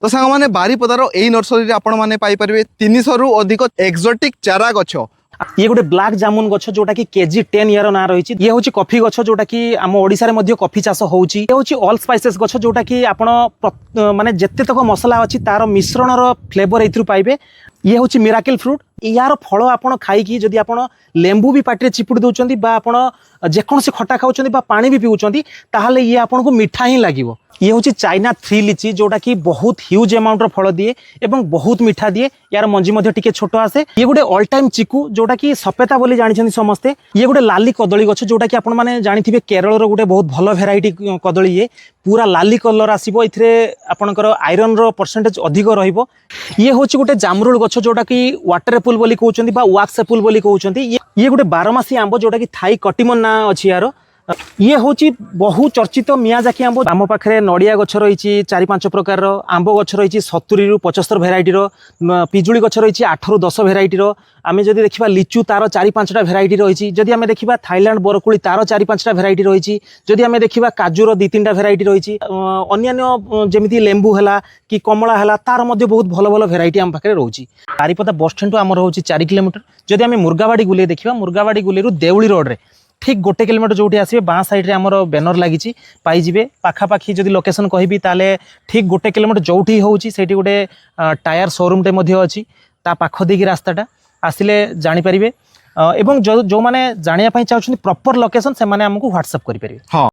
तो सांग मैंने बारीपदार यही नर्सरी आपण मैंने पाइपर 300 रु अधिक एक्जोटिक चारा गछ। ये गोटे ब्लैक जामुन गछ जोटा कि केजी 10 ईयर ना रही। ये हूँ कॉफी गछ जोटा कि आम ओडिशा रे मध्य कॉफी चाष होउची। ये हूँ ऑल स्पाइसेस गछ जोटा कि आपण माने जत्ते तक मसला अछि तार मिश्रणर फ्लेवर एथरु पाइबे। ये हूँ मिराकिल फ्रूट। यार फल आपण खाई जदि आपण लेंबू भी पाटे चिपुड़ी दउचंदी बा आपण जेकोसी खट्टा खाउचंदी बा पानी भी पिउचंदी ताहले ये आपण को मिठा ही लागिवो। ये हूँ चाइना 3 लिची जोटा कि बहुत ह्यूज अमाउंट फल दिए एवं बहुत मिठा दिए। यार मंजी मध्य टिके छोट आसे। ये गोटे ऑल टाइम चिकू जोटा कि सपेता बोली जानी समस्ते। ये गोटे लाली कदली गछ जोटा कि आपण माने जानिथिबे केरल रो गोटे बहुत भल भेराइटी कदली। ये पूरा लाली कलर आसीबो। इथरे आपनकर आयरन रो परसेंटेज अधिक रहिबो। ये हूँ गोटे जामरुल गछ जोटा कि वाटर एप्पल बोली कहउचंदी बा वैक्स एप्पल बोली कहउचंदी। ये गोटे 12 मासी आंब जोटा कि थाई कटिमन ना अछि यार। ये हूँ बहु चर्चित मियाजाकी आंब। आम पाखे नड़िया गछ रही 4-5 प्रकार आंब गछ रही 70 रु 75 भेराइटी पिजुली गछ रही 8 रु 10 भेराइटी। आम जदि देखा लिचु तार 4-5टा भेराइटी रही। जदि आम देखा थाईलैंड बरकोली तार 4-5टा भेराइटी रही। जदि आम देखा काजूर 2-3टा भेराइटी रही। अन्य जमी लेंबू है कि कमला है तार बहुत भल भल भेराइटी आम पाखे रोचे। बारीपदा बस स्टैंड आम रोचे 4 किलोमीटर। जदि आम मुर्गावाड़ी गुले देखा मुर्गावाड़ी गुलेरु देउली रोड रे ठीक 1 किलोमीटर जो आसवे बाँ साइड आमर बैनर लगी पाइबे। पाखापाखि जदि लोकेशन कहबी ताले ठीक 1 किलोमीटर जो होची सेठी गोटे टायर शोरूम टे मध्य अच्छी ता पाख देकी रास्ताटा आसिले जानीपारे। एवं जो माने जानिया चाहते प्रॉपर लोकेशन से माने हमको व्हाट्सएप करें। हाँ।